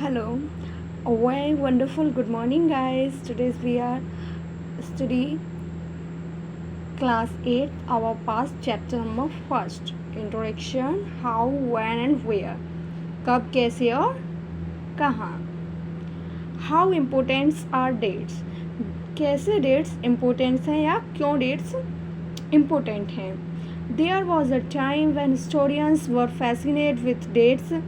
Hello, a very wonderful good morning, guys. Today we are study class 8, our past chapter number first. Introduction, how, when and where. कब, कैसे और कहाँ. How important are dates? कैसे dates important हैं या क्यों dates important हैं. There was a time when historians were fascinated with dates.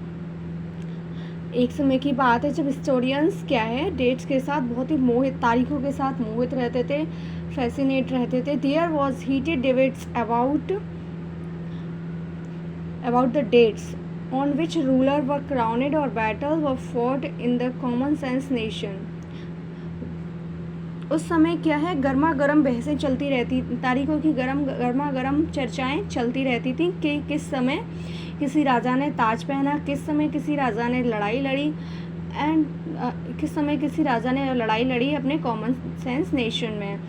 एक समय की बात है जब हिस्टोरियंस क्या है डेट्स के साथ बहुत ही मोहित, तारीखों के साथ मोहित रहते थे, फैसिनेट रहते थे. There was heated debates about the dates on which ruler were crowned और battle were fought in the common sense nation. उस समय क्या है, गर्मा गर्म बहसें चलती रहती, तारीखों की गर्मा गर्म चर्चाएं चलती रहती थी कि किस समय किसी राजा ने ताज पहना, किस समय किसी राजा ने लड़ाई लड़ी एंड किस समय किसी राजा ने लड़ाई लड़ी अपने कॉमन सेंस नेशन में.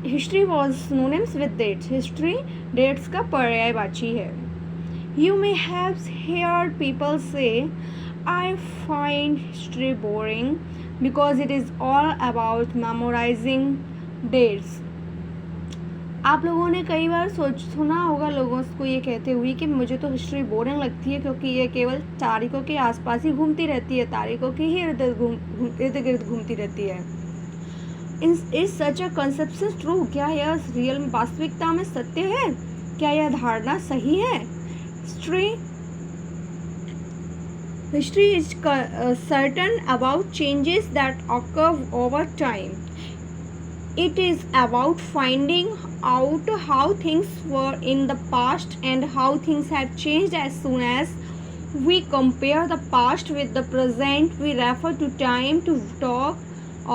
History was synonyms with dates. History dates का पर्यायवाची है. You may have heard people say I find history boring because it is all about memorising dates. आप लोगों ने कई बार सुना होगा लोगों को ये कहते हुए कि मुझे तो हिस्ट्री बोरिंग लगती है क्योंकि ये केवल तारीखों के आसपास ही घूमती रहती है, तारीखों के ही इर्द गिर्द घूमती रहती है. Is such a conception true? क्या यह रियल वास्तविकता में सत्य है? क्या यह धारणा सही है? History is certain about changes that occur over time. It is about finding out how things were in the past and how things have changed. As soon as we compare the past with the present, we refer to time to talk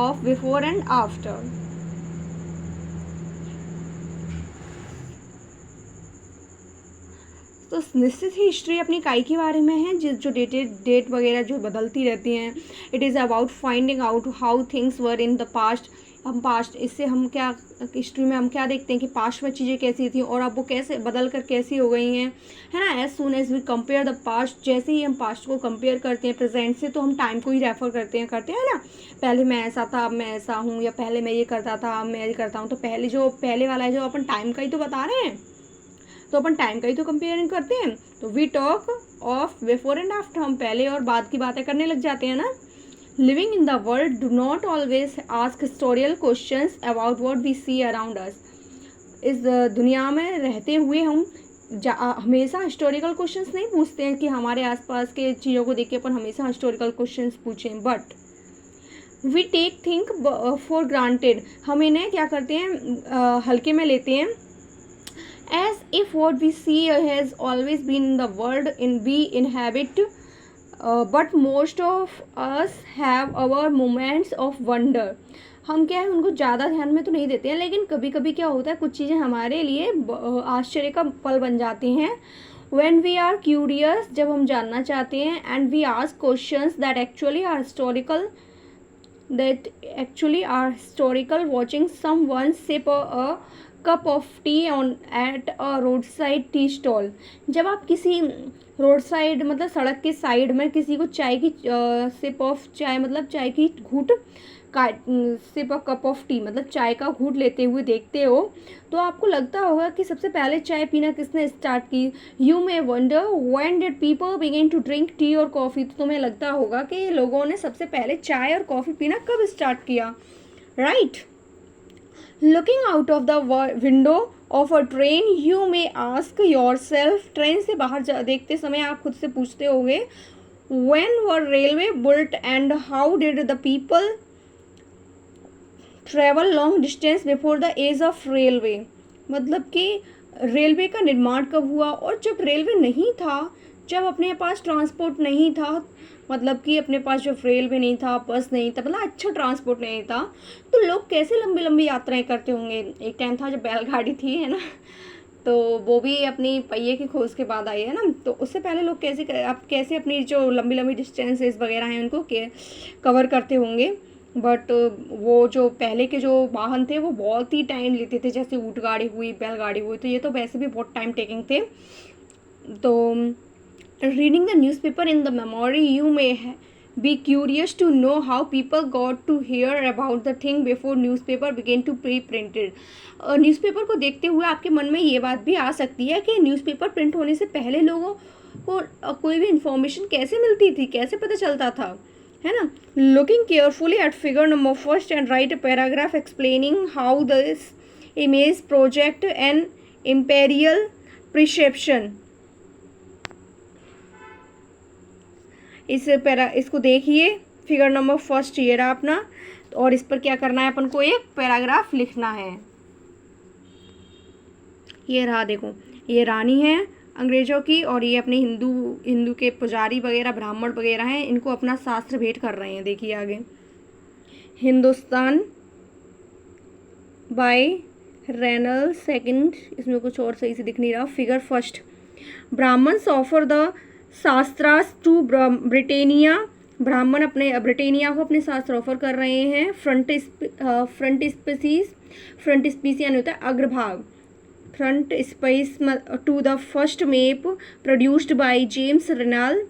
of before and after. तो निश्चित ही history अपनी इकाई के बारे में है जो date वगैरह जो बदलती रहती हैं. It is about finding out how things were in the past. हम पास्ट, इससे हम क्या हिस्ट्री में हम क्या देखते हैं कि पास्ट में चीज़ें कैसी थी और अब वो कैसे बदल कर कैसी हो गई हैं, है ना. As soon as we compare the past, जैसे ही हम पास्ट को कंपेयर करते हैं प्रेजेंट से, तो हम टाइम को ही रेफर करते हैं ना. पहले मैं ऐसा था अब मैं ऐसा हूँ, या पहले मैं ये करता था अब मैं ये करता हूँ. तो पहले वाला है जो अपन टाइम का ही तो बता रहे हैं, तो अपन टाइम का ही तो कंपेयरिंग करते हैं. तो we talk of before and after, हम पहले और बाद की बातें करने लग जाते हैं ना. Living in the world do not always ask historical questions about what we see around us. इस दुनिया में रहते हुए हम हमेशा हिस्टोरिकल क्वेश्चंस नहीं पूछते हैं कि हमारे आसपास के चीज़ों को देख के अपन हमेशा हिस्टोरिकल क्वेश्चंस पूछें. But we take think for granted, हम इन्हें क्या करते हैं, हल्के में लेते हैं. As if what we see has always been in the world we inhabit, but most of us have our moments of wonder. हम क्या है उनको ज़्यादा ध्यान में तो नहीं देते हैं, लेकिन कभी कभी क्या होता है कुछ चीज़ें हमारे लिए आश्चर्य का पल बन जाती हैं. When we are curious, जब हम जानना चाहते हैं, and we ask questions that actually are historical, watching someone sip a cup of T on at a road side tea stall. जब आप किसी रोड साइड मतलब सड़क के साइड में किसी को चाय की सिप ऑफ चाय मतलब चाय की घूट का sip of cup of tea मतलब चाय का घूट लेते हुए देखते हो, तो आपको लगता होगा कि सबसे पहले चाय पीना किसने स्टार्ट की. You may wonder when did people begin to drink tea और कॉफ़ी. तो तुम्हें लगता होगा कि लोगों ने सबसे पहले चाय और कॉफ़ी पीना कब स्टार्ट किया, right. Looking out of the window of a train, you may ask yourself, train से बाहर देखते समय आप खुद से पूछते होंगे, when were railway built and how did the people travel long distance before the age of railway. मतलब कि रेलवे का निर्माण कब हुआ, और जब रेलवे नहीं था, जब अपने पास ट्रांसपोर्ट नहीं था, मतलब कि अपने पास जो रेलवे नहीं था, बस नहीं था, मतलब अच्छा ट्रांसपोर्ट नहीं था, तो लोग कैसे लंबी लंबी यात्राएं करते होंगे. एक टाइम था जब बैलगाड़ी थी, है ना, तो वो भी अपनी पहिए की खोज के बाद आई है ना. तो उससे पहले लोग कैसे अपनी जो लंबी लंबी डिस्टेंसेस वगैरह हैं उनको कवर करते होंगे. बट वो जो पहले के जो वाहन थे वो बहुत ही टाइम लेते थे, जैसे ऊँट गाड़ी हुई, बैलगाड़ी हुई, तो ये तो वैसे भी बहुत टाइम टेकिंग थे. तो reading the newspaper in the memory, you may Be curious to know how people got to hear about the thing before newspaper began to be printed. Newspaper को देखते हुए आपके मन में ये बात भी आ सकती है कि न्यूज़पेपर प्रिंट होने से पहले लोगों को कोई भी इंफॉर्मेशन कैसे मिलती थी, कैसे पता चलता था, है ना. Looking carefully at figure number first and write a paragraph explaining how this image project an imperial perception. इसको देखिए, फिगर नंबर फर्स्ट ये रहा अपना, और इस पर क्या करना है अपन को, एक पैराग्राफ लिखना है. ये रहा, देखो ये रानी है अंग्रेजों की, और ये अपने हिंदू के पुजारी वगैरह ब्राह्मण वगैरह हैं, इनको अपना शास्त्र भेंट कर रहे हैं. देखिए आगे, हिंदुस्तान बाय रेनल सेकंड, इसमें कुछ और सही से दिख नहीं रहा. Figure first, Brahmans offer the shastras to Britannia. ब्राह्मण अपने ब्रिटेनिया को अपने शास्त्र ऑफर कर रहे हैं. फ्रंट स्पीस यानी होता है अग्रभाग. Front space to the first map produced by James Rennell.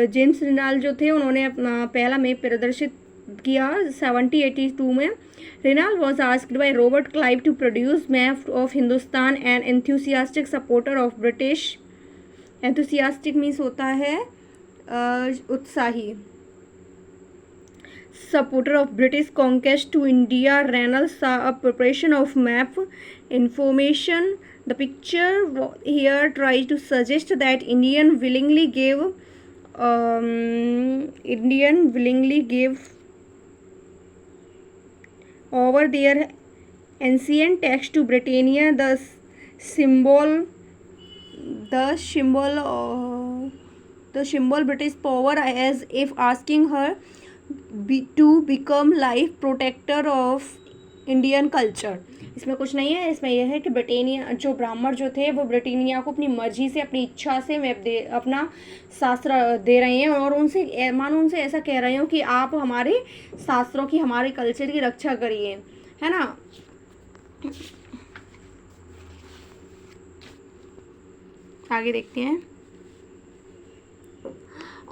James Rennell जो थे, उन्होंने अपना पहला मैप प्रदर्शित किया 1782 में. Rennell was asked by Robert Clive to produce map of Hindustan and enthusiastic supporter of British. Enthusiastic means होता है उत्साही. Supporter of British conquest to India. Rennell saw a preparation of map information. The picture here tries to suggest that Indian willingly gave over their ancient text to Britannia. The symbol British power, as if asking her to become life protector of Indian culture. इसमें कुछ नहीं है, इसमें यह है कि ब्रिटेनिया जो ब्राह्मण जो थे वो ब्रिटेनिया को अपनी मर्जी से, अपनी इच्छा से अपना शास्त्र दे रहे हैं, और उनसे मानो उनसे ऐसा कह रहे हो कि आप हमारे शास्त्रों की, हमारे कल्चर की रक्षा करिए, है ना. आगे देखते हैं.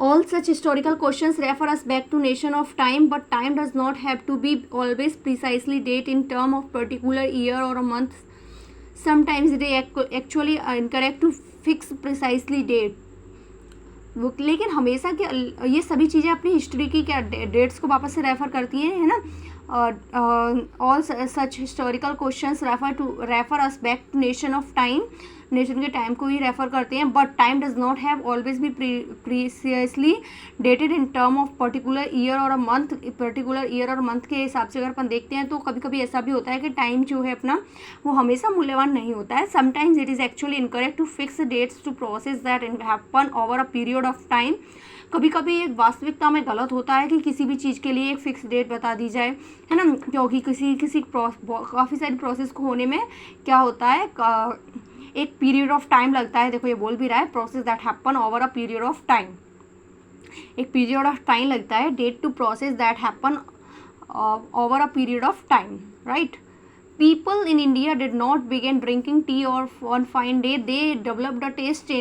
All such historical questions refer us back to nation of time, but time does not have to be always precisely date in term of particular year or a month. Sometimes it is actually incorrect to fix precisely date. लेकिन हमेशा क्या ये सभी चीज़ें अपनी history की क्या dates को वापस से रेफ़र करती हैं, है ना. All such historical questions refer us back to nation of time. Nation के टाइम को ही रेफ़र करते हैं, but time does not have always be precisely dated in term of particular year और अ मंथ. पर्टिकुलर ईयर और month के हिसाब से अगर अपन देखते हैं तो कभी कभी ऐसा भी होता है कि टाइम जो है अपना वो हमेशा मूल्यवान नहीं होता है. Sometimes it is actually incorrect to fix dates to process that happen over a period of time. कभी कभी एक वास्तविकता में गलत होता है कि किसी भी चीज़ के लिए एक फ़िक्स डेट बता दी जाए, है ना, क्योंकि किसी काफ़ी सारी प्रोसेस को होने में क्या होता है, एक पीरियड ऑफ टाइम लगता है. देखो ये बोल भी रहा है, process that happen over a period of time. एक पीरियड ऑफ टाइम लगता है, date to process that happen over a period of time, right. People in India did not begin drinking tea or one fine day. They developed a taste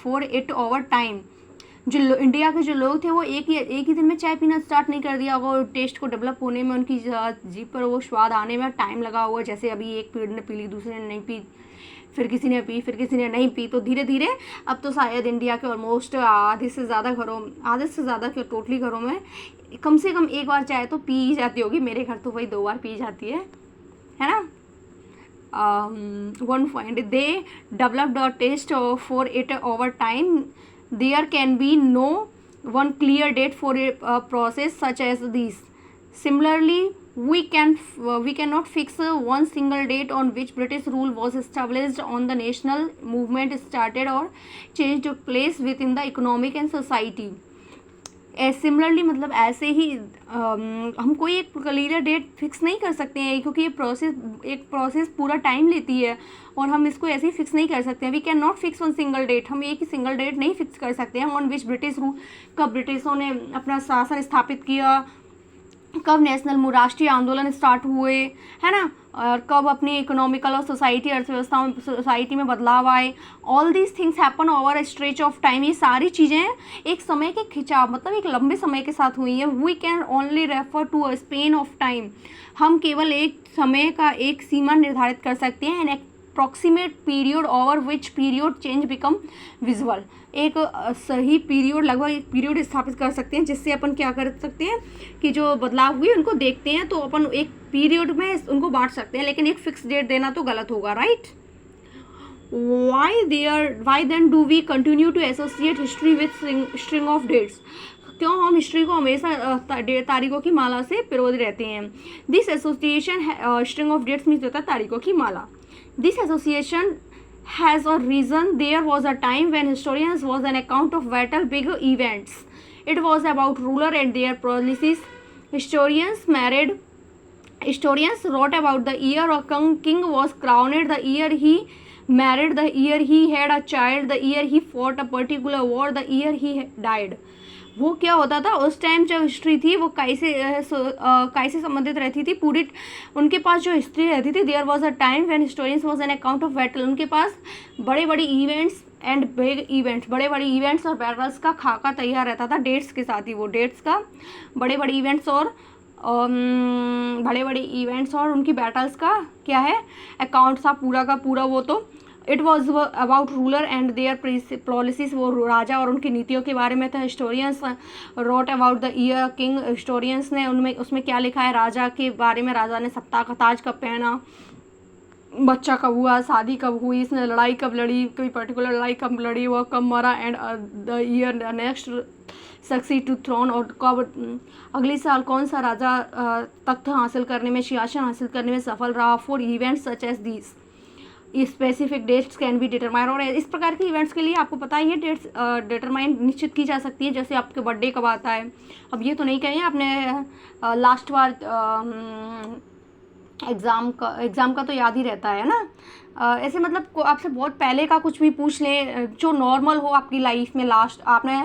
for it over time. जो India के जो लोग थे वो एक ही दिन में चाय पीना स्टार्ट नहीं कर दिया, वो टेस्ट को डेवलप होने में, उनकी जीभ पर वो स्वाद आने में टाइम लगा हुआ. जैसे अभी एक पीढ़ी ने पी ली, दूसरे ने नहीं पी, फिर किसी ने पी, फिर किसी ने नहीं पी, तो धीरे धीरे अब तो शायद इंडिया के ऑलमोस्ट आधे से ज़्यादा क्यों टोटली घरों में कम से कम एक बार चाय तो पी ही जाती होगी. मेरे घर तो वही 2 बार पी जाती है ना. one point, they developed a taste for it over time. There can be no one clear date for a process such as this. Similarly, we cannot fix one single date on which British rule was established, on the national movement started or change took place within the economic and society. Similarly मतलब ऐसे ही हम कोई एक clear date fix नहीं कर सकते हैं, क्योंकि ये प्रोसेस पूरा टाइम लेती है और हम इसको ऐसे ही फिक्स नहीं कर सकते हैं. We can not fix one single date. हम एक ही सिंगल डेट नहीं फिक्स कर सकते हैं ऑन विच ब्रिटिश रूल, कब ब्रिटिशों ने अपना शासन स्थापित किया, कब नेशनल राष्ट्रीय आंदोलन स्टार्ट हुए, है ना, और कब अपनी इकोनॉमिकल और सोसाइटी में बदलाव आए। All these things happen over a stretch of time. ये सारी चीज़ें एक समय के खिंचाव मतलब एक लंबे समय के साथ हुई है। We can only refer to a span of time. हम केवल एक समय का एक सीमा निर्धारित कर सकते हैं। And approximate period over which period change become visual. एक सही पीरियड, लगभग एक पीरियड स्थापित कर सकते हैं जिससे अपन क्या कर सकते हैं कि जो बदलाव हुए उनको देखते हैं तो अपन एक पीरियड में उनको बांट सकते हैं, लेकिन एक फिक्स डेट देना तो गलत होगा, right. why then do we continue to associate history with string of dates? क्यों हम हिस्ट्री को हमेशा तारीखों की माला से पिरोए रहते हैं। This association string of dates means होता है तारीखों की माला। This association has a reason. There was a time when historians was an account of vital big events. It was about ruler and their policies. Historians wrote about the year a king was crowned, the year he married, the year he had a child, the year he fought a particular war, the year he died. वो क्या होता था उस time जो history थी वो कैसे संबंधित रहती थी पूरी। उनके पास जो हिस्ट्री रहती थी, there was a time when historians was an account of battle. उनके पास बड़े बड़े इवेंट्स एंड बिग इवेंट्स, बड़े बड़े इवेंट्स और बैटल्स का खाका तैयार रहता था डेट्स के साथ ही। वो डेट्स का बड़े बड़े इवेंट्स और उनकी बैटल्स का क्या है अकाउंट था पूरा का पूरा। वो तो it was about ruler and there policies. वो राजा और उनकी नीतियों के बारे में था। Historians wrote about the year king. Historians ने उसमें क्या लिखा है राजा के बारे में। राजा ने सत्ता का ताज कब पहना, बच्चा कब हुआ, शादी कब हुई, इसने लड़ाई कब लड़ी, कोई पर्टिकुलर लड़ाई कब लड़ी, वह कब मरा, and the year next succeed to throne. और कब अगले साल कौन सा राजा तख्त हासिल करने में, सिंहासन हासिल करने में सफल रहा। For events such as these specific dates can be determine. और इस प्रकार के इवेंट्स के लिए आपको पता ही है डेट्स डिटरमाइन निश्चित की जा सकती है। जैसे आपके बर्थडे कब आता है, अब ये तो नहीं कहें आपने लास्ट बार एग्ज़ाम का तो याद ही रहता है ना। ऐसे मतलब आपसे बहुत पहले का कुछ भी पूछ लें जो नॉर्मल हो आपकी लाइफ में। लास्ट आपने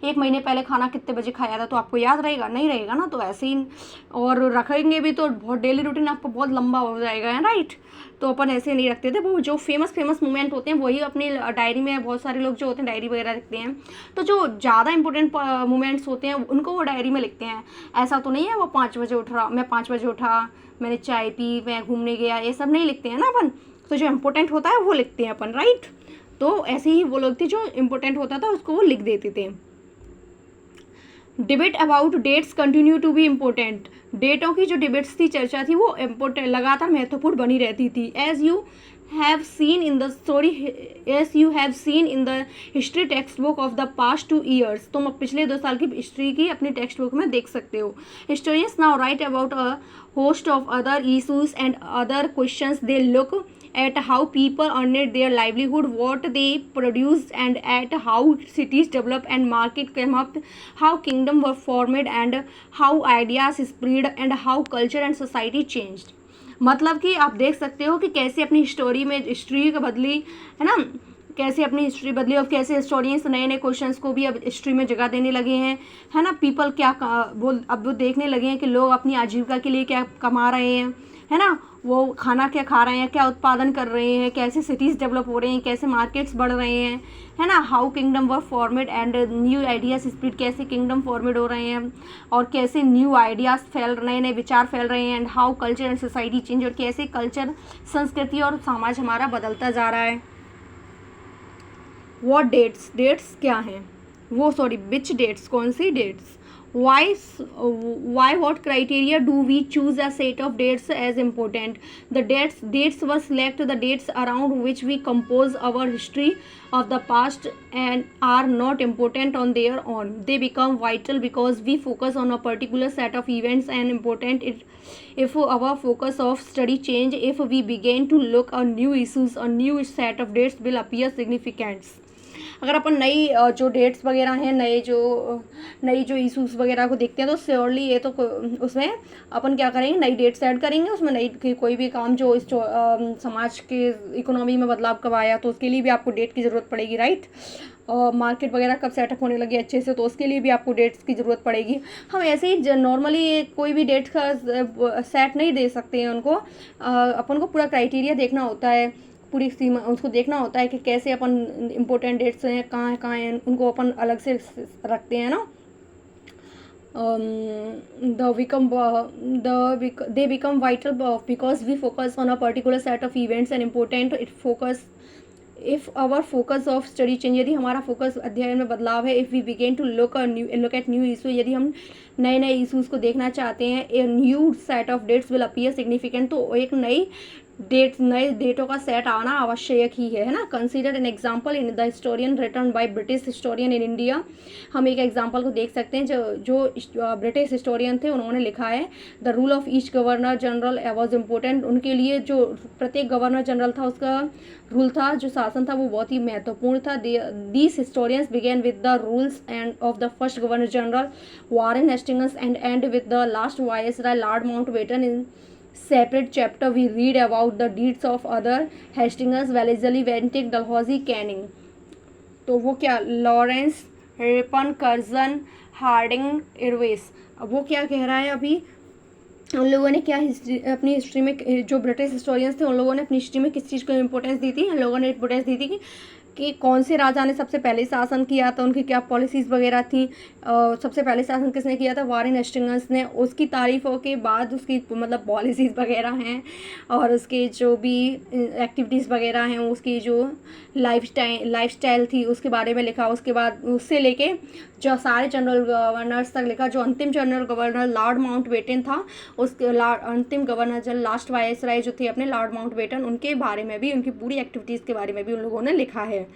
1 महीने पहले खाना कितने बजे खाया था तो आपको याद रहेगा, नहीं रहेगा ना। तो ऐसे ही और रखेंगे भी तो बहुत डेली रूटीन आपको बहुत लंबा हो जाएगा, है राइट। तो अपन ऐसे नहीं रखते थे। वो जो फेमस मोमेंट होते हैं वही अपनी डायरी में, बहुत सारे लोग जो होते हैं डायरी वगैरह लिखते हैं। तो जो ज़्यादा इंपॉर्टेंट मोमेंट्स होते हैं उनको वो डायरी में लिखते हैं। ऐसा तो नहीं है वो 5 बजे उठ रहा, मैं 5 बजे उठा, मैंने चाय पी, मैं घूमने गया, ये सब नहीं लिखते हैं ना अपन। तो जो इम्पोर्टेंट होता है वो लिखते हैं अपन, राइट। तो ऐसे ही वो लोग थे जो इम्पोर्टेंट होता था उसको वो लिख देते थे। Debate about dates continue to be important. डेटों की जो डिबेट्स थी, चर्चा थी, वो इम्पोर्टेंट लगातार महत्वपूर्ण बनी रहती थी। As you have seen in the history text book of the past 2 years। तुम पिछले 2 साल की हिस्ट्री की अपनी टेक्स्ट बुक में देख सकते हो। Historians now right about a host of other issues and other questions. They look at how people earned their livelihood, what they produced, and at how cities developed and market came up, how kingdoms were formed, and how ideas spread, and how culture and society changed. मतलब कि आप देख सकते हो कि कैसे अपनी history बदली, है ना, कैसे अपनी हिस्ट्री बदली और कैसे हिस्टोरियंस नए नए क्वेश्चंस को भी अब हिस्ट्री में जगह देने लगे हैं, है ना। पीपल क्या अब वो देखने लगे हैं कि लोग अपनी आजीविका के लिए क्या कमा रहे हैं, है ना, वो खाना क्या खा रहे हैं, क्या उत्पादन कर रहे हैं, कैसे सिटीज़ डेवलप हो रहे हैं, कैसे मार्केट्स बढ़ रहे हैं, है ना। How kingdom were formed and new ideas spread. कैसे किंगडम फॉर्मेड हो रहे हैं और कैसे न्यू आइडियाज़ नए नए विचार फैल रहे हैं। And how culture and society change. और कैसे कल्चर, संस्कृति और समाज हमारा बदलता जा रहा है। वॉट डेट्स, डेट्स क्या हैं वो, सॉरी विच डेट्स, कौन सी dates. why what criteria do we choose a set of dates as important? The dates were select the dates around which we compose our history of the past and are not important on their own. They become vital because we focus on a particular set of events and important if our focus of study change. If we begin to look on new issues, a new set of dates will appear significant. अगर अपन नई जो dates वगैरह हैं, नई जो issues वगैरह को देखते हैं तो श्योरली ये तो उसमें अपन क्या करेंगे, नई डेट्स ऐड करेंगे उसमें, नई कोई भी काम जो इस समाज के इकोनॉमी में बदलाव कब आया तो उसके लिए भी आपको डेट की ज़रूरत पड़ेगी, राइट। और मार्केट वगैरह कब सेटअप होने लगी अच्छे से तो उसके लिए भी आपको डेट्स की ज़रूरत पड़ेगी। हम ऐसे ही नॉर्मली कोई भी डेट का सेट नहीं दे सकते हैं उनको, अपन को पूरा क्राइटेरिया देखना होता है, पूरी सीमा उसको देखना होता है कि कैसे अपन इम्पोर्टेंट डेट्स हैं कहाँ हैं, उनको अपन अलग से रखते हैं ना। they become vital because we focus on a particular set of events and important it focus if our focus of study change, यदि हमारा फोकस अध्ययन में बदलाव है, if we begin to look at new issue, यदि हम नए नए इशूज़ को देखना चाहते हैं, a new set of dates will appear significant, तो एक नए डेटों का सेट आना आवश्यक ही है ना। Consider an example in the historian return by British historian in India, हम एक एग्जाम्पल को देख सकते हैं जो ब्रिटिश हिस्टोरियन थे उन्होंने लिखा है, the rule of each governor general was important, उनके लिए जो प्रत्येक गवर्नर जनरल था उसका रूल था, जो शासन था वो बहुत ही महत्वपूर्ण था। These historians begin with the rules and of the first governor general Warren Hastings and with the last viceroy Lord Mountbatten. In separate chapter we read about the deeds of other Hastings, Wellesley, Bentinck, Dalhousie, Canning। तो वो क्या, Lawrence, Ripon, Curzon, Hardinge, इरविस। अब वो क्या कह रहा है, अभी उन लोगों ने क्या अपनी हिस्ट्री में, जो ब्रिटिश हिस्टोरियंस थे उन लोगों ने अपनी हिस्ट्री में किस चीज़ को इम्पोर्टेंस दी थी, उन लोगों ने इम्पोर्टेंस दी थी कि कौन से राजा ने सबसे पहले शासन किया था, उनकी क्या पॉलिसीज़ वगैरह थी, सबसे पहले शासन किसने किया था, वारेन हेस्टिंग्स ने। उसकी तारीफ़ों के बाद उसकी मतलब पॉलिसीज़ वगैरह हैं और उसके जो भी एक्टिविटीज़ वगैरह हैं, उसकी जो लाइफस्टाइल थी उसके बारे में लिखा। उसके बाद उससे लेके जो सारे जनरल गवर्नर्स तक लिखा। जो अंतिम जनरल गवर्नर लॉर्ड माउंटबेटन था, उसके अंतिम गवर्नर जनरल लास्ट वायसराय जो थे अपने लॉर्ड माउंटबेटन, उनके बारे में भी, उनकी पूरी एक्टिविटीज़ के बारे में भी उन लोगों ने लिखा है।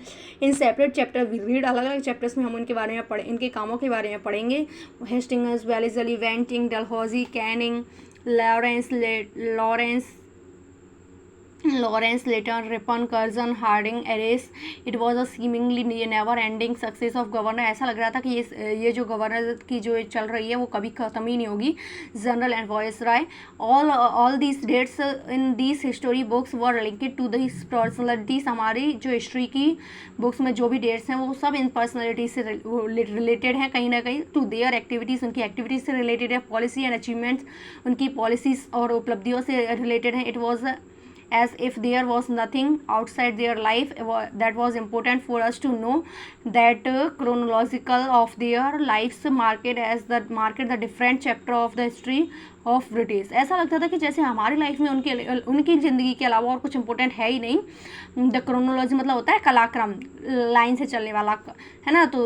In separate chapter we read, अलग अलग चैप्टर्स में हम उनके बारे में इनके कामों के बारे में पढ़ेंगे। Hastings, Wellesley, Bentinck, Dalhousie, Canning, Lawrence Lytton, Ripon, Curzon, Hardinge, एरिस। It was a seemingly never ending success of governor. ऐसा लग रहा था कि ये जो गवर्नर की जो चल रही है वो कभी ख़त्म ही नहीं होगी। General and viceroy, all these dates in these history books were linked to this personalities. हमारी जो हिस्ट्री की बुक्स में जो भी डेट्स हैं वो सब इन पर्सनैलिटी से रिलेटेड हैं कहीं ना कहीं, टू देयर एक्टिविटीज़, उनकी एक्टिविटीज़ से रिलेटेड है। पॉलिसी एंड अचीवमेंट्स, उनकी पॉलिसीज़ और उपलब्धियों से रिलेटेड हैं। It was as if there was nothing outside their life that was important for us to know that chronological of their lives market the different chapter of the history of British। ऐसा लगता था कि जैसे हमारी life में उनकी ज़िंदगी के अलावा और कुछ इंपॉर्टेंट है ही नहीं। द क्रोनोलॉजी मतलब होता है कलाक्रम, लाइन से चलने वाला है ना। तो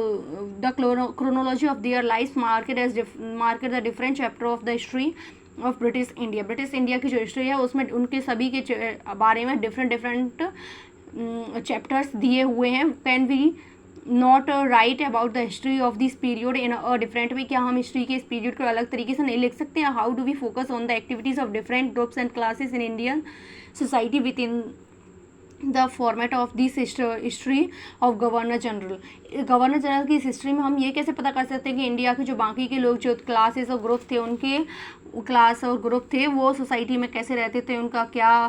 the chronology of their life market the different chapter of the history of British India. British India की जो हिस्ट्री है उसमें उनके सभी के बारे में डिफरेंट चैप्टर्स दिए हुए हैं। Can we not write about the history of this period in a different way, क्या हम हिस्ट्री के इस पीरियड को अलग तरीके से नहीं लिख सकते हैं। How do we focus on the activities of different groups and classes in Indian society with in the format of this history of governor general की इस हिस्ट्री में हम ये कैसे पता कर सकते हैं कि इंडिया के जो बाकी के लोग जो क्लासेस और ग्रुप थे, उनके क्लास और ग्रुप थे वो सोसाइटी में कैसे रहते थे, उनका क्या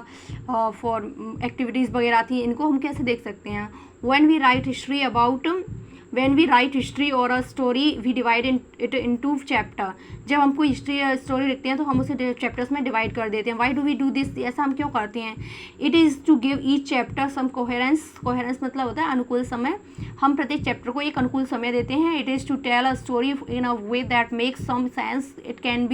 फॉर एक्टिविटीज़ वगैरह थी, इनको हम कैसे देख सकते हैं। When we write history or a story we divide it into chapter. जब हम कोई हिस्ट्री या स्टोरी लिखते हैं तो हम उसे चैप्टर्स में डिवाइड कर देते हैं। Why do we do this, ऐसा हम क्यों करते हैं। It is to give each chapter some coherence मतलब होता है अनुकूल समय। हम प्रत्येक चैप्टर को एक अनुकूल समय देते हैं। It is to tell a story in a way that makes some sense, it can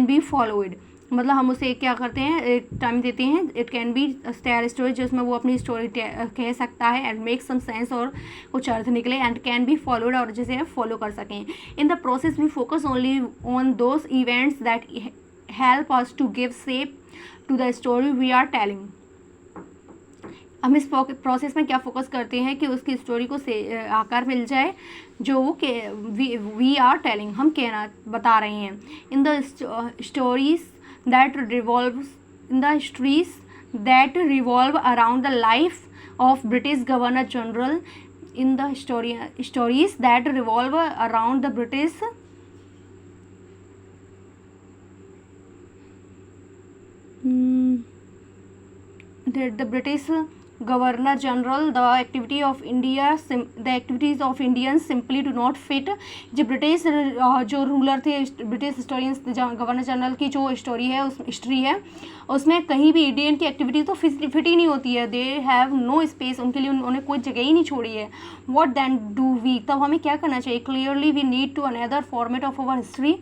be followed. मतलब हम उसे क्या करते हैं, एक टाइम देते हैं। It can be tell story, जिसमें वो अपनी स्टोरी कह सकता है एंड मेक सम सेंस और कुछ अर्थ निकले, एंड कैन बी फॉलोड और जिसे फॉलो कर सकें। In the process we focus only on those events that help us to give shape to the story we are telling. हम इस प्रोसेस में क्या फोकस करते हैं कि उसकी स्टोरी को आकार मिल जाए जो वो वी आर टेलिंग, हम बता रहे हैं। In the stories that revolve around the life of British Governor General in the stories that revolve around the British Governor General, the activities of Indians simply do not fit. जो British जो ruler थे, British historians, governor general की जो story है, उस history है, उसमें कहीं भी इंडियन की एक्टिविटी तो फिट ही नहीं होती है. दे हैव नो स्पेस, उनके लिए उन्होंने कोई जगह ही नहीं छोड़ी है. व्हाट देन डू वी, तब हमें क्या करना चाहिए? Clearly we need to another format of our history.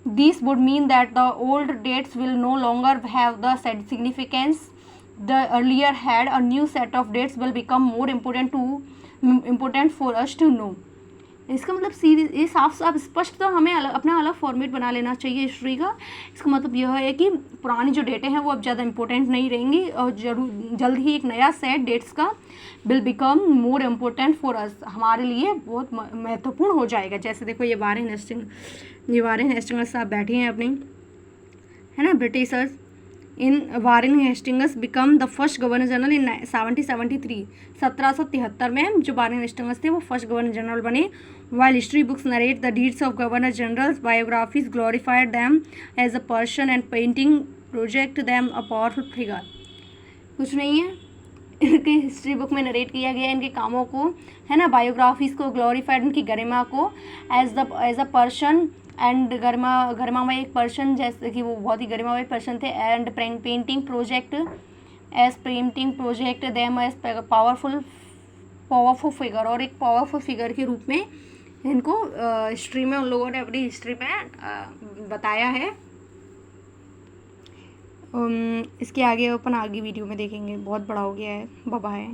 This would mean that the old dates will no longer have the said significance the earlier had. A new set of dates will become more important for us to know. इसका मतलब सीधी, ये साफ साफ स्पष्ट तो हमें अपना अलग फॉर्मेट बना लेना चाहिए हिस्ट्री का. इसका मतलब यह है कि पुरानी जो डेटें हैं वो अब ज़्यादा इंपॉर्टेंट नहीं रहेंगी और जल्द ही एक नया सेट डेट्स का will become more important for us, हमारे लिए बहुत महत्वपूर्ण हो जाएगा. जैसे देखो ये वारेन हेस्टिंग्स साहब बैठे हैं अपनी, है ना, Britishers. In Warren Hastings become the first governor general in 1773 में जो वारेन हेस्टिंग्स थे वो फर्स्ट गवर्नर जनरल बने. While history books narrate the deeds of governor generals, biographies glorified them as a person and painting project them a powerful figure. कुछ नहीं है, इनके history book में नरेट किया गया इनके कामों को, है ना, बायोग्राफीज़ को, ग्लोरीफाइड उनकी गरिमा को, एज अ पर्सन एंड गरिमामय एक पर्सन, जैसे कि वो बहुत ही गरिमामय पर्सन थे. And painting project them as powerful figure, और एक पावरफुल फिगर के रूप में इनको हिस्ट्री में उन लोगों ने अपनी हिस्ट्री में बताया है. इसके आगे अपन आगे वीडियो में देखेंगे, बहुत बड़ा हो गया है. Bye bye.